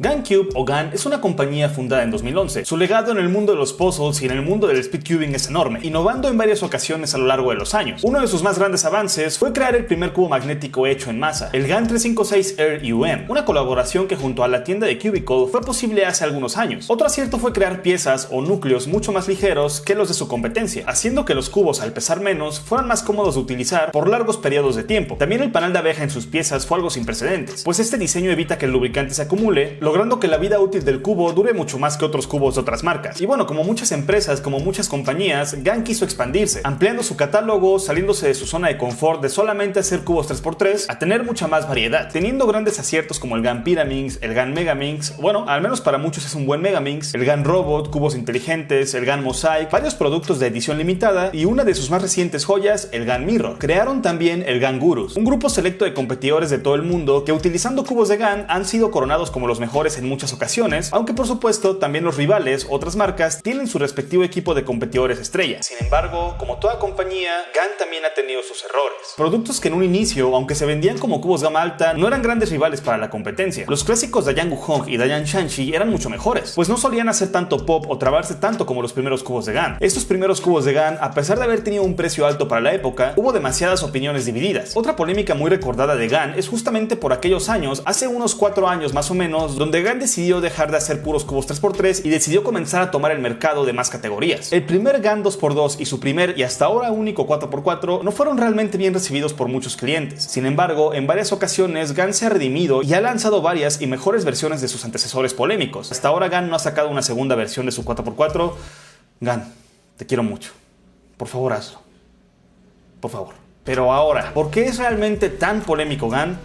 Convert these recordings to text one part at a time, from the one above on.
GunCube o Gun es una compañía fundada en 2011. Su legado en el mundo de los puzzles y en el mundo del speedcubing es enorme, innovando en varias ocasiones a lo largo de los años. Uno de sus más grandes avances fue crear el primer cubo magnético hecho en masa, el GUN 356 Air UM, una colaboración que junto a la tienda de Cubicle fue posible hace algunos años. Otro acierto fue crear piezas o núcleos mucho más ligeros que los de su competencia, haciendo que los cubos al pesar menos fueran más cómodos de utilizar por largos periodos de tiempo. También el panal de abeja en sus piezas fue algo sin precedentes, pues este diseño evita que el lubricante se acumule, logrando que la vida útil del cubo dure mucho más que otros cubos de otras marcas. Y bueno, como muchas empresas, como muchas compañías, GUN quiso expandirse, ampliando su catálogo, saliéndose de su zona de confort de solamente hacer cubos 3x3 a tener mucha más variedad, teniendo grandes aciertos como el GUN Pyraminx, el GUN Megaminx, bueno, al menos para muchos es un buen Megaminx, el GUN Robot, cubos inteligentes, el GUN Mosaic, varios productos de edición limitada y una de sus más recientes joyas, el GUN Mirror. Crearon también el GUN Gurus, un grupo selecto de competidores de todo el mundo que utilizando cubos de GUN han sido coronados como los mejores en muchas ocasiones, aunque por supuesto también los rivales, otras marcas, tienen su respectivo equipo de competidores estrella. Sin embargo, como toda compañía, GUN también ha tenido sus errores. Productos que en un inicio, aunque se vendían como cubos gama alta, no eran grandes rivales para la competencia. Los clásicos Dayan Wukong y Dayan Shanxi eran mucho mejores, pues no solían hacer tanto pop o trabarse tanto como los primeros cubos de GUN. Estos primeros cubos de GUN, a pesar de haber tenido un precio alto para la época, hubo demasiadas opiniones divididas. Otra polémica muy recordada de GUN es justamente por aquellos años, hace unos 4 años más o menos, donde GUN decidió dejar de hacer puros cubos 3x3 y decidió comenzar a tomar el mercado de más categorías. El primer GUN 2x2 y su primer y hasta ahora único 4x4 no fueron realmente bien recibidos por muchos clientes. Sin embargo, en varias ocasiones GUN se ha redimido y ha lanzado varias y mejores versiones de sus antecesores polémicos. Hasta ahora GUN no ha sacado una segunda versión de su 4x4. GUN, te quiero mucho. Por favor, hazlo. Por favor. Pero ahora, ¿por qué es realmente tan polémico GUN?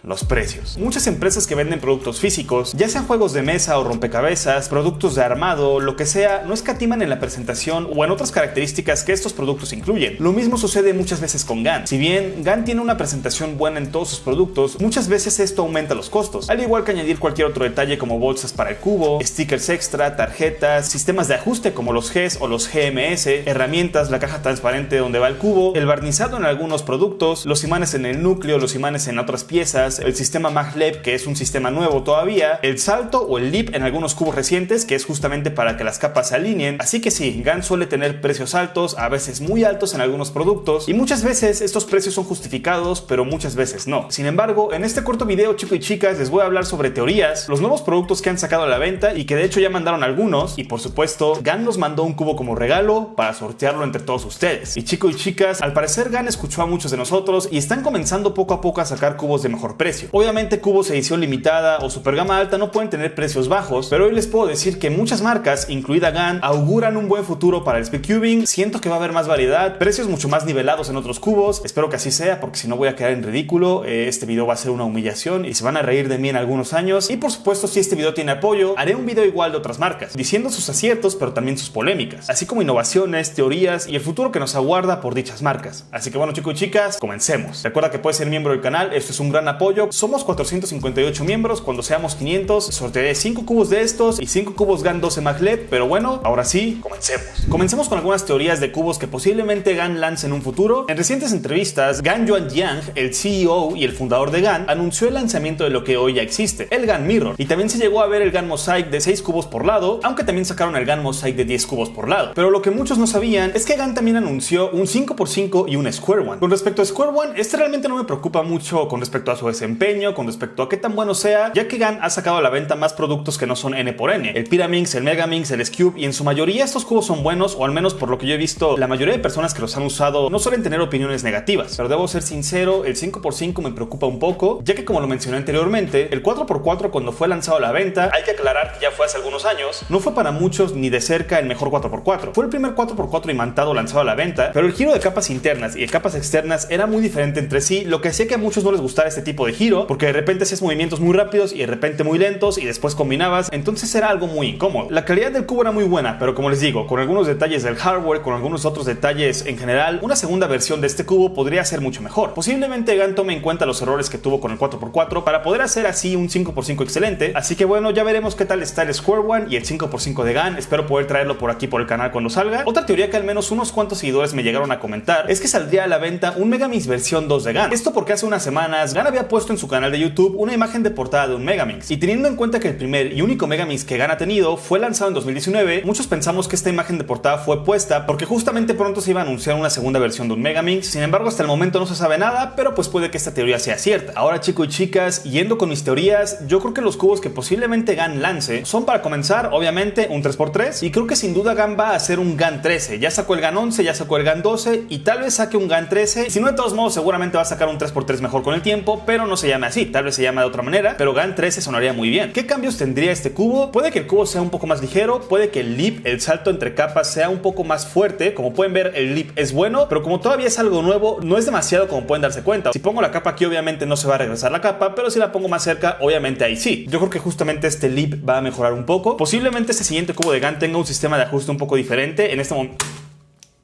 Los precios. Muchas empresas que venden productos físicos, ya sean juegos de mesa o rompecabezas, productos de armado, lo que sea, no escatiman en la presentación o en otras características que estos productos incluyen. Lo mismo sucede muchas veces con GUN. Si bien GUN tiene una presentación buena en todos sus productos, muchas veces esto aumenta los costos, al igual que añadir cualquier otro detalle como bolsas para el cubo, stickers extra, tarjetas, sistemas de ajuste como los GES o los GMS, herramientas, la caja transparente donde va el cubo, el barnizado en algunos productos, los imanes en el núcleo, los imanes en otras piezas, el sistema maglev, que es un sistema nuevo todavía, el salto o el lip en algunos cubos recientes, que es justamente para que las capas se alineen. Así que sí, GUN suele tener precios altos, a veces muy altos en algunos productos, y muchas veces estos precios son justificados, pero muchas veces no. Sin embargo, en este corto video, chicos y chicas, les voy a hablar sobre teorías, los nuevos productos que han sacado a la venta y que de hecho ya mandaron algunos, y por supuesto, GUN nos mandó un cubo como regalo para sortearlo entre todos ustedes. Y chicos y chicas, al parecer GUN escuchó a muchos de nosotros y están comenzando poco a poco a sacar cubos de mejor precio. Obviamente cubos edición limitada o super gama alta no pueden tener precios bajos, pero hoy les puedo decir que muchas marcas, incluida GUN, auguran un buen futuro para el speedcubing. Siento que va a haber más variedad, precios mucho más nivelados en otros cubos. Espero que así sea, porque si no voy a quedar en ridículo. Este video va a ser una humillación y se van a reír de mí en algunos años. Y por supuesto, si este video tiene apoyo, haré un video igual de otras marcas, diciendo sus aciertos pero también sus polémicas, así como innovaciones, teorías y el futuro que nos aguarda por dichas marcas. Así que bueno, chicos y chicas, comencemos. Recuerda que puedes ser miembro del canal, esto es un gran apoyo. Somos 458 miembros, cuando seamos 500 sortearé 5 cubos de estos y 5 cubos GUN 12 maglev, pero bueno, ahora sí, comencemos. Comencemos con algunas teorías de cubos que posiblemente GUN lance en un futuro. En recientes entrevistas, Gan Yuanjiang, el CEO y el fundador de GUN, anunció el lanzamiento de lo que hoy ya existe, el GUN Mirror, y también se llegó a ver el GUN Mosaic de 6 cubos por lado, aunque también sacaron el GUN Mosaic de 10 cubos por lado. Pero lo que muchos no sabían es que GUN también anunció un 5x5 y un Square One. Con respecto a Square One, este realmente no me preocupa mucho con respecto a su desempeño, con respecto a qué tan bueno sea, ya que GUN ha sacado a la venta más productos que no son N por N, el Pyraminx, el Megaminx, el S-Cube, y en su mayoría estos cubos son buenos, o al menos por lo que yo he visto, la mayoría de personas que los han usado no suelen tener opiniones negativas. Pero debo ser sincero, el 5x5 me preocupa un poco, ya que como lo mencioné anteriormente, el 4x4 cuando fue lanzado a la venta, hay que aclarar que ya fue hace algunos años, no fue para muchos ni de cerca el mejor 4x4. Fue el primer 4x4 imantado lanzado a la venta, pero el giro de capas internas y de capas externas era muy diferente entre sí, lo que hacía que a muchos no les gustara este tipo de giro, porque de repente hacías movimientos muy rápidos y de repente muy lentos y después combinabas, entonces era algo muy incómodo. La calidad del cubo era muy buena, pero como les digo, con algunos detalles del hardware, con algunos otros detalles en general, una segunda versión de este cubo podría ser mucho mejor. Posiblemente GUN tome en cuenta los errores que tuvo con el 4x4 para poder hacer así un 5x5 excelente, así que bueno, ya veremos qué tal está el Square One y el 5x5 de GUN. Espero poder traerlo por aquí por el canal cuando salga. Otra teoría que al menos unos cuantos seguidores me llegaron a comentar es que saldría a la venta un Megaminx versión 2 de GUN. Esto porque hace unas semanas GUN había puesto puesto en su canal de YouTube una imagen de portada de un Megaminx, y teniendo en cuenta que el primer y único Megaminx que GAN ha tenido fue lanzado en 2019, muchos pensamos que esta imagen de portada fue puesta porque justamente pronto se iba a anunciar una segunda versión de un Megaminx. Sin embargo, hasta el momento no se sabe nada, pero pues puede que esta teoría sea cierta. Ahora, chicos y chicas, yendo con mis teorías, yo creo que los cubos que posiblemente GAN lance son, para comenzar, obviamente un 3x3, y creo que sin duda GAN va a hacer un GAN 13. Ya sacó el GAN 11, ya sacó el GAN 12 y tal vez saque un GAN 13. Si no, de todos modos seguramente va a sacar un 3x3 mejor con el tiempo, pero no se llame así, tal vez se llame de otra manera, pero GAN 13 sonaría muy bien. ¿Qué cambios tendría este cubo? Puede que el cubo sea un poco más ligero, puede que el leap, el salto entre capas, sea un poco más fuerte. Como pueden ver, el leap es bueno, pero como todavía es algo nuevo, no es demasiado, como pueden darse cuenta. Si pongo la capa aquí, obviamente no se va a regresar la capa, pero si la pongo más cerca, obviamente ahí sí. Yo creo que justamente este leap va a mejorar un poco. Posiblemente este siguiente cubo de GAN tenga un sistema de ajuste un poco diferente. En este momento,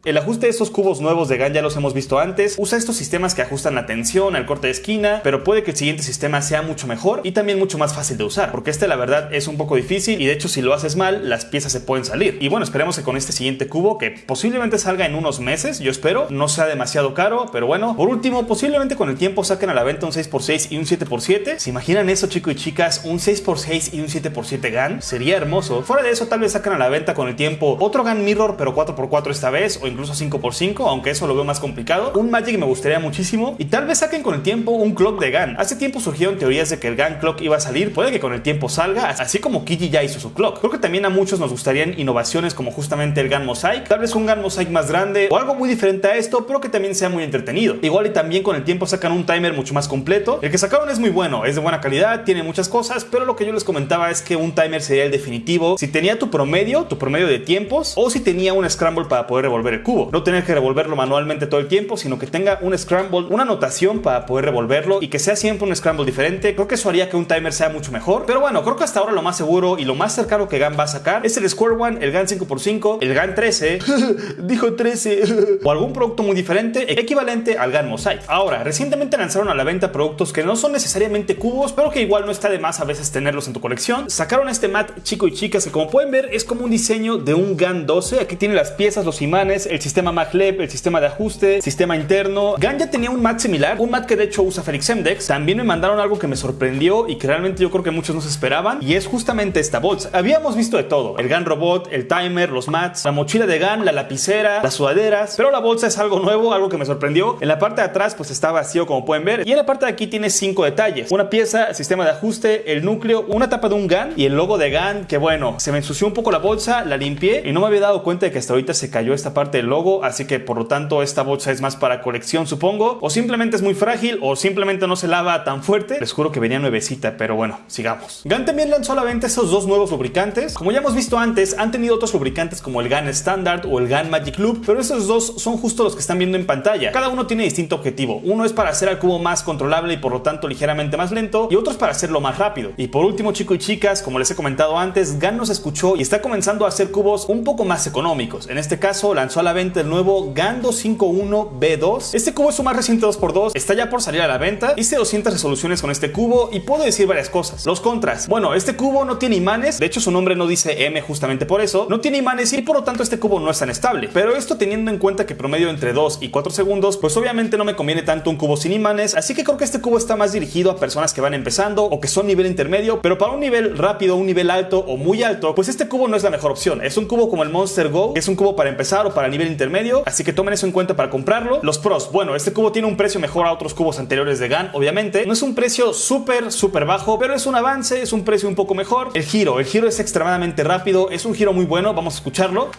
el ajuste de estos cubos nuevos de GAN ya los hemos visto antes. Usa estos sistemas que ajustan la tensión, el corte de esquina, pero puede que el siguiente sistema sea mucho mejor y también mucho más fácil de usar, porque este la verdad es un poco difícil y de hecho si lo haces mal, las piezas se pueden salir. Y bueno, esperemos que con este siguiente cubo, que posiblemente salga en unos meses, yo espero, no sea demasiado caro, pero bueno. Por último, posiblemente con el tiempo saquen a la venta un 6x6 y un 7x7. ¿Se imaginan eso, chicos y chicas? Un 6x6 y un 7x7 GAN. Sería hermoso. Fuera de eso, tal vez saquen a la venta con el tiempo otro GAN Mirror, pero 4x4 esta vez, o incluso 5x5, aunque eso lo veo más complicado. Un Magic me gustaría muchísimo, y tal vez saquen con el tiempo un Clock de GAN. Hace tiempo surgieron teorías de que el GAN Clock iba a salir, puede que con el tiempo salga, así como Kiji ya hizo su Clock. Creo que también a muchos nos gustarían innovaciones como justamente el GAN Mosaic, tal vez un GAN Mosaic más grande o algo muy diferente a esto, pero que también sea muy entretenido. Igual y también con el tiempo sacan un timer mucho más completo. El que sacaron es muy bueno, es de buena calidad, tiene muchas cosas, pero lo que yo les comentaba es que un timer sería el definitivo si tenía tu promedio de tiempos, o si tenía un scramble para poder revolver el cubo. No tener que revolverlo manualmente todo el tiempo, sino que tenga un scramble, una anotación para poder revolverlo y que sea siempre un scramble diferente. Creo que eso haría que un timer sea mucho mejor, pero bueno, creo que hasta ahora lo más seguro y lo más cercano que GAN va a sacar es el Square One, el GAN 5x5, el GAN 13 dijo 13 o algún producto muy diferente equivalente al GAN Mosaic. Ahora, recientemente lanzaron a la venta productos que no son necesariamente cubos, pero que igual no está de más a veces tenerlos en tu colección. Sacaron este mat, chicos y chicas, que como pueden ver es como un diseño de un GAN 12. Aquí tiene las piezas, los imanes, el sistema maglev, el sistema de ajuste, sistema interno. GAN ya tenía un mat similar, un mat que de hecho usa Felix Mdex. También me mandaron algo que me sorprendió y que realmente yo creo que muchos no se esperaban, y es justamente esta bolsa. Habíamos visto de todo, el GAN robot, el timer, los mats, la mochila de GAN, la lapicera, las sudaderas, pero la bolsa es algo nuevo, algo que me sorprendió. En la parte de atrás pues está vacío, como pueden ver, y en la parte de aquí tiene 5 detalles: una pieza, el sistema de ajuste, el núcleo, una tapa de un GAN y el logo de GAN, que bueno, se me ensució un poco la bolsa, la limpié y no me había dado cuenta de que hasta ahorita se cayó esta parte del logo, así que por lo tanto esta bolsa es más para colección, supongo, o simplemente es muy frágil, o simplemente no se lava tan fuerte. Les juro que venía nuevecita, pero bueno, sigamos. GAN también lanzó a la venta esos dos nuevos lubricantes. Como ya hemos visto antes, han tenido otros lubricantes como el GAN Standard o el GAN Magic Loop, pero esos dos son justo los que están viendo en pantalla. Cada uno tiene distinto objetivo. Uno es para hacer al cubo más controlable y por lo tanto ligeramente más lento, y otro es para hacerlo más rápido. Y por último, chicos y chicas, como les he comentado antes, GAN nos escuchó y está comenzando a hacer cubos un poco más económicos. En este caso lanzó a la venta el nuevo GAN 251B2. Este cubo es su más reciente 2x2, está ya por salir a la venta. Hice 200 resoluciones con este cubo y puedo decir varias cosas. Los contras: bueno, este cubo no tiene imanes, de hecho su nombre no dice M justamente por eso. No tiene imanes y por lo tanto este cubo no es tan estable, pero esto teniendo en cuenta que promedio entre 2 y 4 segundos, pues obviamente no me conviene tanto un cubo sin imanes, así que creo que este cubo está más dirigido a personas que van empezando o que son nivel intermedio, pero para un nivel rápido, un nivel alto o muy alto, pues este cubo no es la mejor opción. Es un cubo como el Monster Go, que es un cubo para empezar o para nivel intermedio, así que tomen eso en cuenta para comprarlo. Los pros: bueno, este cubo tiene un precio mejor a otros cubos anteriores de GAN, obviamente. No es un precio súper bajo, pero es un avance, es un precio un poco mejor. El giro es extremadamente rápido, es un giro muy bueno, vamos a escucharlo.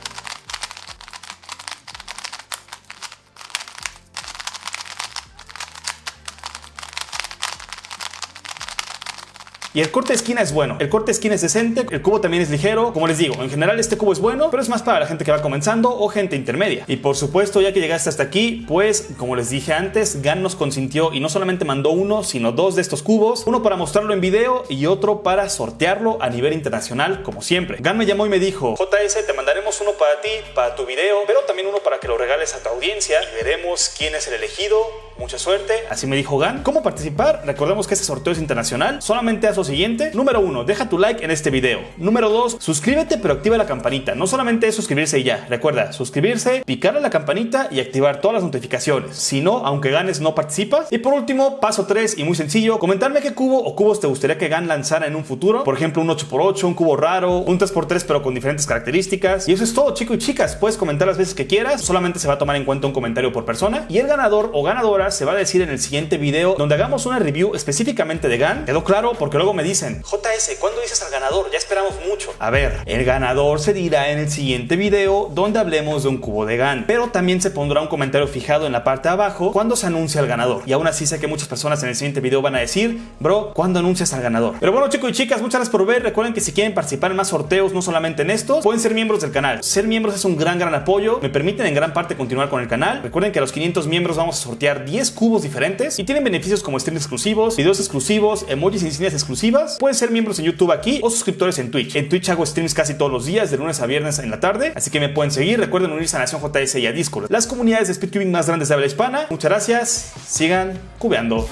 Y el corte de esquina es bueno, el corte de esquina es decente, el cubo también es ligero. Como les digo, en general este cubo es bueno, pero es más para la gente que va comenzando o gente intermedia. Y por supuesto, ya que llegaste hasta aquí, pues como les dije antes, GAN nos consintió y no solamente mandó uno, sino dos de estos cubos, uno para mostrarlo en video y otro para sortearlo a nivel internacional, como siempre. GAN me llamó y me dijo: JS, te mandaremos uno para ti, para tu video, pero también uno para que lo regales a tu audiencia y veremos quién es el elegido mucha suerte. Así me dijo Gan. ¿Cómo participar? Recordemos que este sorteo es internacional. Solamente haz lo siguiente. Número 1, deja tu like en este video. Número 2, suscríbete pero activa la campanita. No solamente es suscribirse y ya. Recuerda, suscribirse, picarle a la campanita y activar todas las notificaciones. Si no, aunque ganes, no participas. Y por último, paso 3 y muy sencillo, comentarme qué cubo o cubos te gustaría que Gan lanzara en un futuro. Por ejemplo, un 8x8, un cubo raro, un 3x3 pero con diferentes características. Y eso es todo, chicos y chicas. Puedes comentar las veces que quieras. Solamente se va a tomar en cuenta un comentario por persona. Y el ganador o ganadora se va a decir en el siguiente video, donde hagamos una review específicamente de Gan. ¿Quedó claro? Porque luego me dicen, JS, ¿cuándo dices al ganador? Ya esperamos mucho. A ver, el ganador se dirá en el siguiente video, donde hablemos de un cubo de Gan. Pero también se pondrá un comentario fijado en la parte de abajo cuando se anuncia al ganador. Y aún así sé que muchas personas en el siguiente video van a decir, bro, ¿cuándo anuncias al ganador? Pero bueno, chicos y chicas, muchas gracias por ver. Recuerden que si quieren participar en más sorteos, no solamente en estos, pueden ser miembros del canal. Ser miembros es un gran apoyo. Me permiten en gran parte continuar con el canal. Recuerden que a los 500 miembros vamos a sortear 10 cubos diferentes y tienen beneficios como streams exclusivos, videos exclusivos, emojis y insignias exclusivas. Pueden ser miembros en YouTube aquí o suscriptores en Twitch. En Twitch hago streams casi todos los días, de lunes a viernes en la tarde, así que me pueden seguir. Recuerden unirse a Nación JS y a Discord, las comunidades de speedcubing más grandes de habla hispana. Muchas gracias, sigan cubeando.